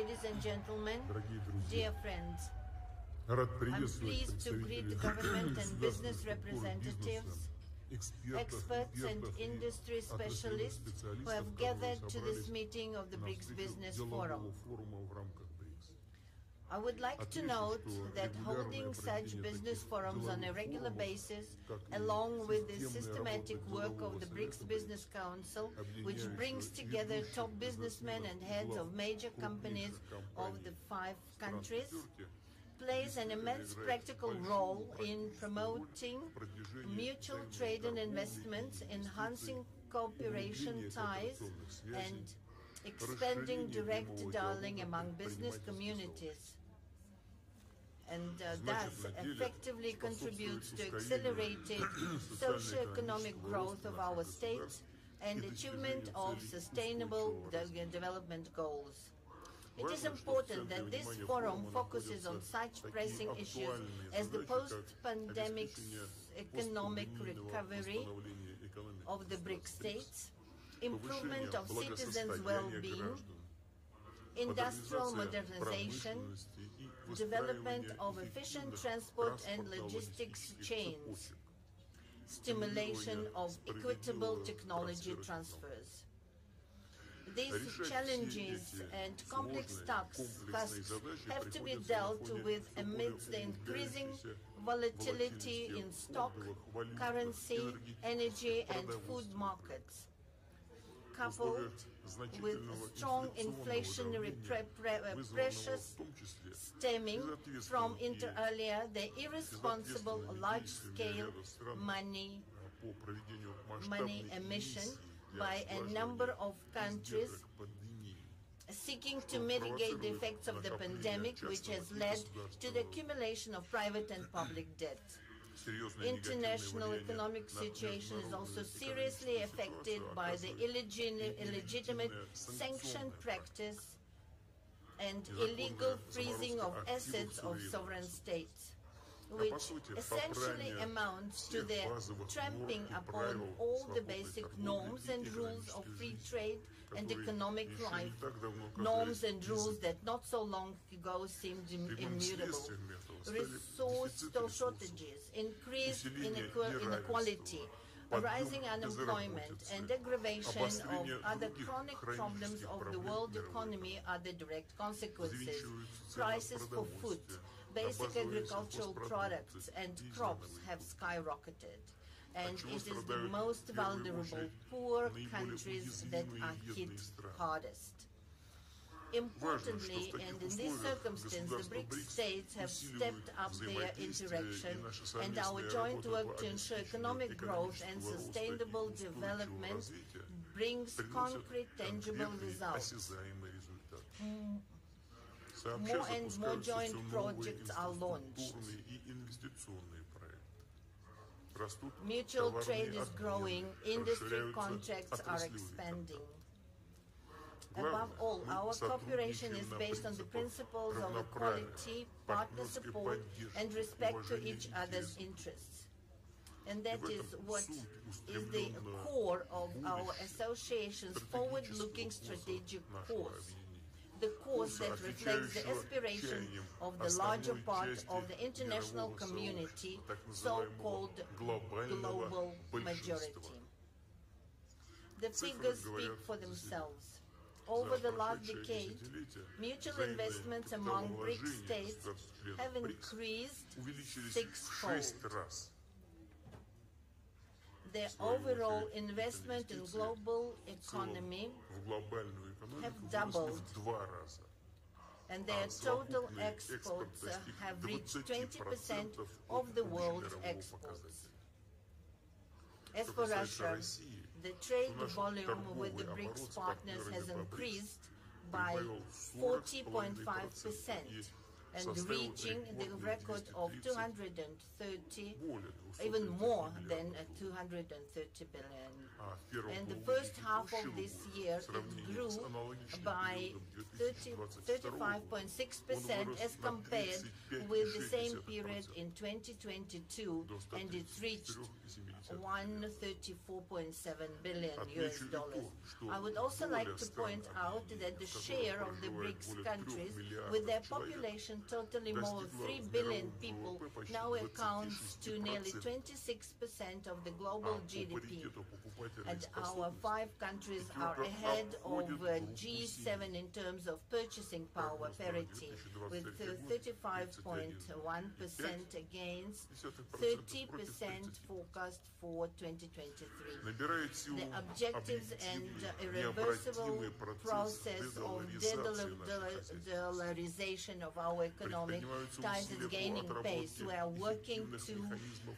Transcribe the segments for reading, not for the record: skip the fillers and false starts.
Ladies and gentlemen, dear friends, Рад I'm приветствовать pleased to greet the представителей government and business государственных структур, representatives, бизнеса, experts and экспертов и industry отраслевых specialists who специалистов, have которые gathered to this собрались meeting of the на BRICS встречу Business делового Forum. форума в рамках БРИКС. I would like to Отмечу, note что that регулярное holding such проведение business таких forums on a деловых regular форумов, basis, как и along with the системная systematic работа work делового of the совета BRICS Business Council, which объединяющего brings together ведущих top businessmen and heads of major companies of the 5 countries, plays an immense practical role in promoting mutual trade and investments, enhancing cooperation ties, and expanding direct dialogue among business communities, and thus effectively contributes to accelerated socio-economic growth of our states and achievement of sustainable development goals. It is important that this forum focuses on such pressing issues as the post-pandemic economic recovery of the BRICS states, improvement of citizens' well-being, industrial modernization, development of efficient transport and logistics chains, stimulation of equitable technology transfers. These challenges and complex tasks have to be dealt with amidst the increasing volatility in stock, currency, energy and food markets, coupled with strong inflationary pressures stemming from, inter alia, the irresponsible large-scale money emission by a number of countries seeking to mitigate the effects of the pandemic, which has led to the accumulation of private and public debt. International economic situation is also seriously affected by the illegitimate sanction practice and illegal freezing of assets of sovereign states, which essentially amounts to the trampling upon all the basic norms and rules of free trade and economic life, norms and rules that not so long ago seemed immutable. Resource shortages, increased inequality, rising unemployment, and aggravation of other chronic problems of the world economy are the direct consequences. Prices for food, basic agricultural products and crops have skyrocketed, and it is the most vulnerable, poor countries that are hit hardest. Importantly, and in this circumstance, the BRICS states have stepped up their interaction, and our joint work to ensure economic growth and sustainable development brings concrete, tangible results. More and more joint projects are launched. Mutual trade is growing, industry contracts are expanding. Above all, our cooperation is based on the principles of equality, partner support, and respect to each other's interests. And that is what is the core of our association's forward-looking strategic course. The course that reflects the aspiration of the larger part of the international community, so-called global majority. The figures speak for themselves. Over the last decade, mutual investments among BRICS states have increased sixfold. Their overall investment in global economy have doubled, and their total exports have reached 20% of the world's exports. As for Russia, the trade volume with the BRICS partners has increased by 40.5%, and reaching the record of 230, even more than 230 billion. In the first half of this year, it grew by 35.6% as compared with the same period in 2022, and it reached 134.7 billion US dollars. I would also like to point out that the share of the BRICS countries, with their population totally more than 3 billion people, now accounts to nearly 26% of the global GDP. And our 5 countries are ahead of G7 in terms of purchasing power parity, with 35.1% against 30% forecast for 2023. The objectives and irreversible process of de-dollarization of our economic ties is gaining pace. We are working to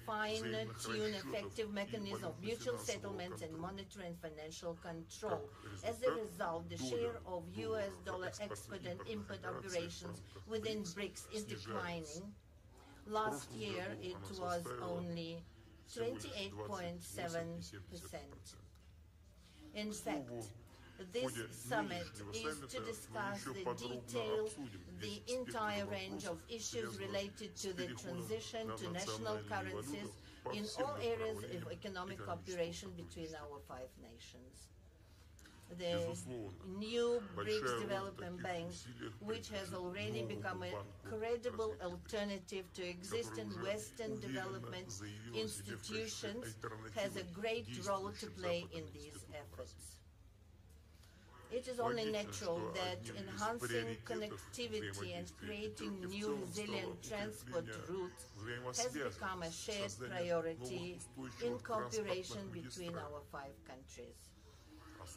fine-tune effective mechanisms of mutual settlements and monetary and financial control. As a result, the share of US dollar export and import operations within BRICS is declining. Last year, it was only 28.7%. In fact, this summit is to discuss the entire range of issues related to the transition to national currencies in all areas of economic cooperation between our 5 nations. The new BRICS Development Bank, which has already become a credible alternative to existing Western development institutions, has a great role to play in these efforts. It is only natural that enhancing connectivity and creating new resilient transport routes has become a shared priority in cooperation between our 5 countries.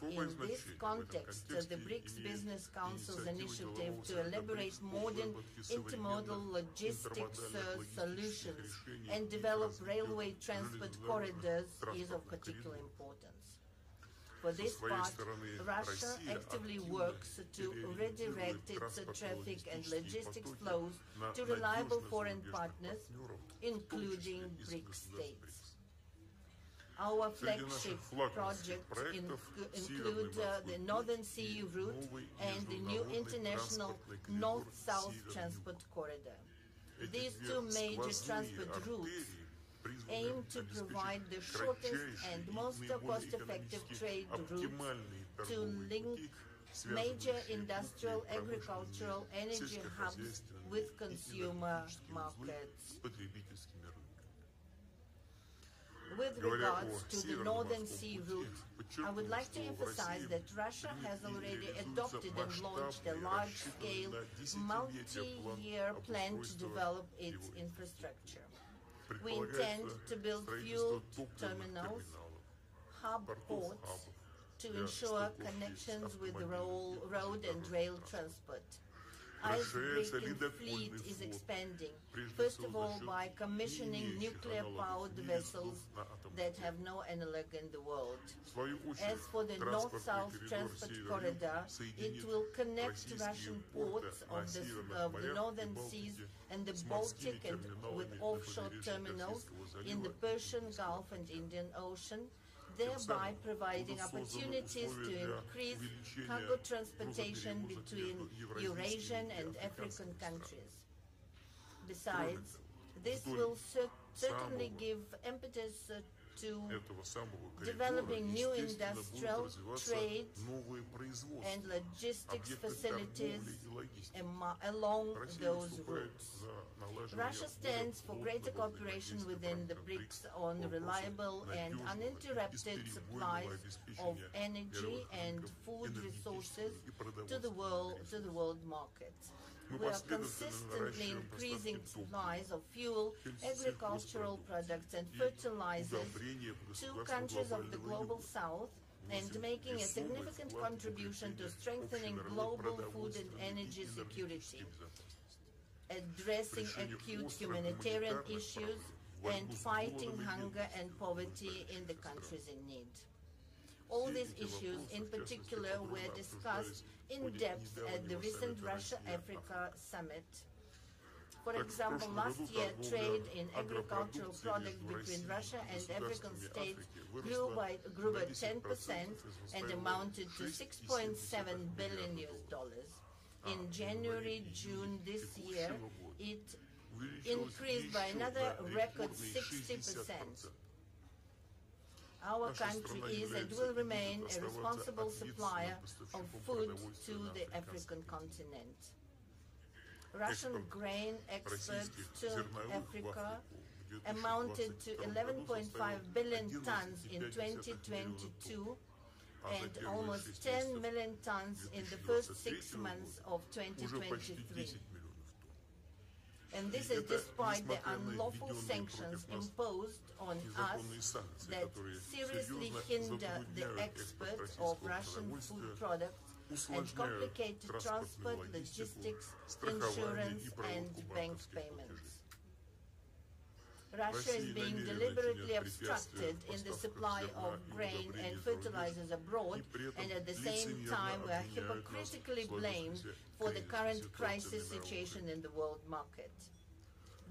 In this context, the BRICS Business Council's initiative to elaborate modern intermodal logistics solutions and develop railway transport corridors is of particular importance. For this part, Russia actively works to redirect its traffic and logistics flows to reliable foreign partners, including BRICS states. Our flagship projects include the Northern Sea route and the new international North-South transport corridor. These 2 major transport routes aim to provide the shortest and most cost-effective trade route to link major industrial, agricultural, energy hubs with consumer markets. With regards to the Northern Sea route, I would like to emphasize that Russia has already adopted and launched a large-scale, multi-year plan to develop its infrastructure. We intend to build fuel terminals, hub ports, to ensure connections with road and rail transport. Icebreaking fleet is expanding, first of all by commissioning nuclear-powered vessels that have no analog in the world. As for the North-South transport corridor, it will connect Russian ports of the Northern Seas and the Baltic and with offshore terminals in the Persian Gulf and Indian Ocean, thereby providing opportunities to increase cargo transportation between Eurasian and African countries. Besides, this will certainly give impetus to developing new industrial, trade, and logistics facilities along those routes. Russia stands for greater cooperation within the BRICS on reliable and uninterrupted supplies of energy and food resources to the world markets. We are consistently increasing supplies of fuel, agricultural products and fertilizers to countries of the global south and making a significant contribution to strengthening global food and energy security, addressing acute humanitarian issues, and fighting hunger and poverty in the countries in need. All these issues, in particular, were discussed in depth at the recent Russia-Africa summit. For example, last year, trade in agricultural products between Russia and African states grew by 10% and amounted to $6.7 billion. In January-June this year, it increased by another record 60%. Our country is and will remain a responsible supplier of food to the African continent. Russian grain exports to Africa amounted to 11.5 billion tons in 2022 and almost 10 million tons in the first 6 months of 2023. And this is despite the unlawful sanctions imposed on us that seriously hinder the export of Russian food products and complicate transport, logistics, insurance, and bank payments. Russia is being deliberately obstructed in the supply of grain and fertilizers abroad, and at the same time we are hypocritically blamed for the current crisis situation in the world market.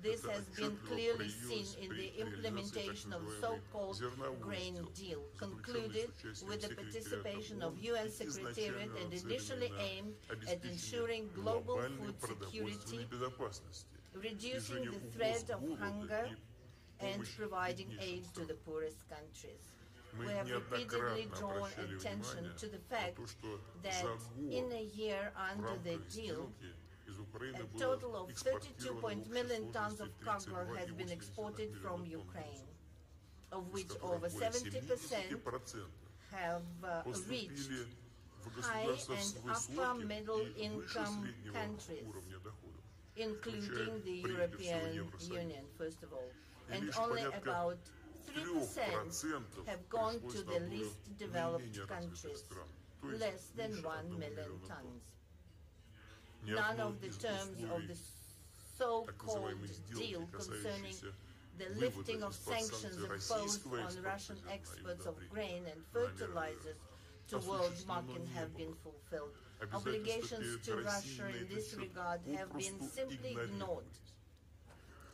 This has been clearly seen in the implementation of the so-called grain deal, concluded with the participation of UN Secretariat and initially aimed at ensuring global food security, reducing the threat of hunger, and providing aid to the poorest countries. We have repeatedly drawn attention to the fact that in a year under the deal, a total of 32 million tons of cargo has been exported from Ukraine, of which over 70% have reached high and upper middle income countries, including the European Union, first of all. And only about 3% have gone to the least developed countries, less than 1 million tons. None of the terms of the so-called deal concerning the lifting of sanctions imposed on Russian exports of grain and fertilizers to world market have been fulfilled. Obligations to Russia in this regard have been simply ignored.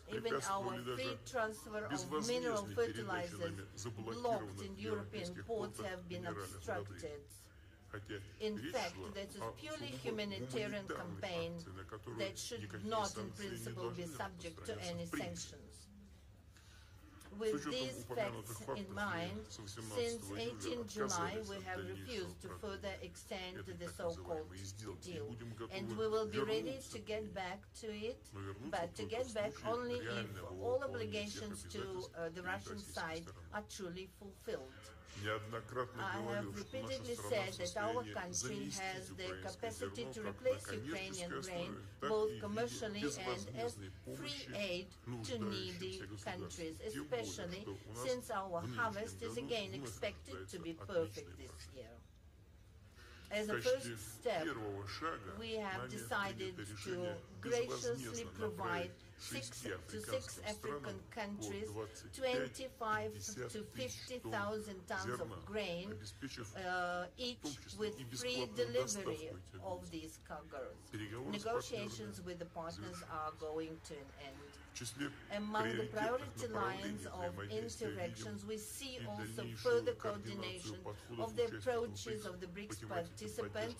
Even our free transfer of mineral fertilizers blocked in European ports have been obstructed. In fact, that is a purely humanitarian campaign that should not in principle be subject to any sanctions. With these facts in mind, since 18 July we have refused to further extend the so-called deal, and we will be ready to get back to it, but to get back only if all obligations to the Russian side are truly fulfilled. I have repeatedly said that our country has the capacity to replace Ukrainian grain both commercially and as free aid to needy countries, especially since our harvest is again expected to be perfect this year. As a first step, we have decided to graciously provide to six African countries 25 to 50,000 tons of grain, each with free delivery of these cargoes. Negotiations with the partners are going to an end. Among the priority lines of interactions, we see also further coordination of the approaches of the BRICS participants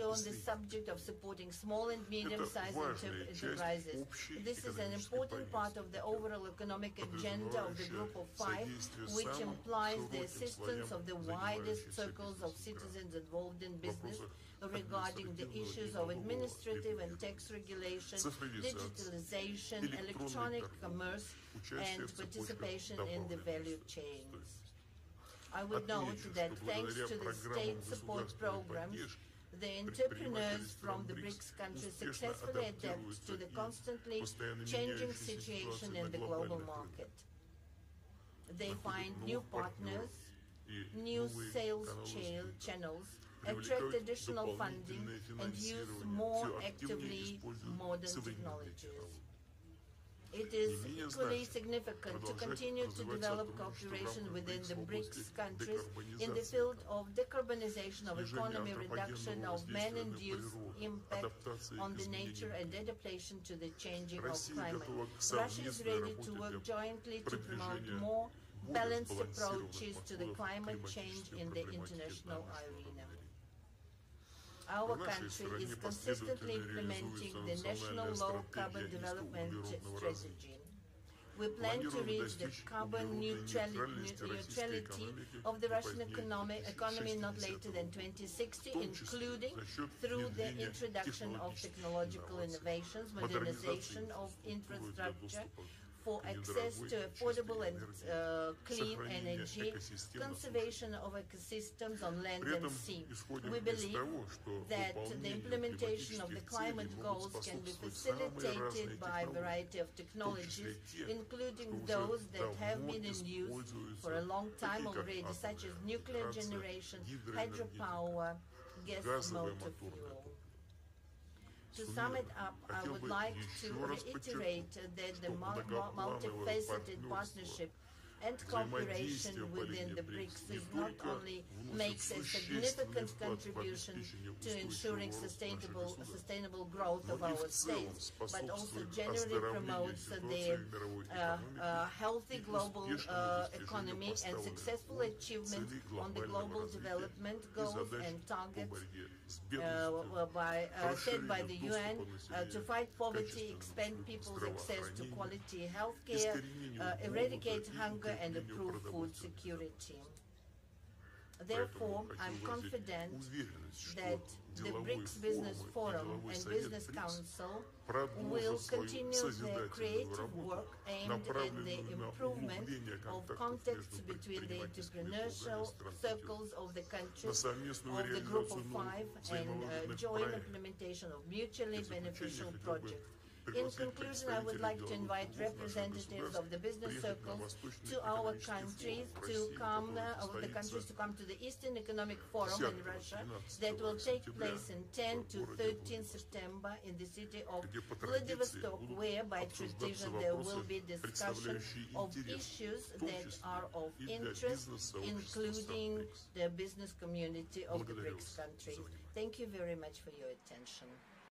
on the subject of supporting small and medium-sized enterprises. This is an important part of the overall economic agenda of the Group of Five, which implies the assistance of the widest circles of citizens involved in business regarding the issues of administrative and tax regulation, digitalization, electronic commerce, and participation in the value chains. I would note that thanks to the state support programs, the entrepreneurs from the BRICS countries successfully adapt to the constantly changing situation in the global market. They find new partners, new sales channels, attract additional funding, and use more actively modern technologies. It is equally significant to continue to develop cooperation within the BRICS countries in the field of decarbonization of economy, reduction of man-induced impact on the nature, and adaptation to the changing of climate. Russia is ready to work jointly to promote more balanced approaches to the climate change in the international arena. Our country is consistently implementing the National Low Carbon Development Strategy. We plan to reach the carbon neutrality of the Russian economy not later than 2060, including through the introduction of technological innovations, modernization of infrastructure for access to affordable and clean energy, conservation of ecosystems on land and sea. We believe that the implementation of the climate goals can be facilitated by a variety of technologies, including those that have been in use for a long time already, such as nuclear generation, hydropower, gas motor fuel. To sum it up, I would like to reiterate that the multifaceted partnership and cooperation within the BRICS is not only makes a significant contribution to ensuring sustainable growth of our states, but also generally promotes the healthy global economy and successful achievement on the global development goals and targets set by the UN to fight poverty, expand people's access to quality health care, eradicate hunger and improve food security. Therefore, I'm confident that the BRICS Business Forum and Business Council will continue their creative work aimed at the improvement of contacts between the entrepreneurial circles of the countries of the Group of Five and joint implementation of mutually beneficial projects. In conclusion, I would like to invite representatives of the business circles to our countries to come, to the Eastern Economic Forum in Russia that will take place in 10 to 13 September in the city of Vladivostok, where by tradition there will be discussion of issues that are of interest, including the business community of the BRICS countries. Thank you very much for your attention.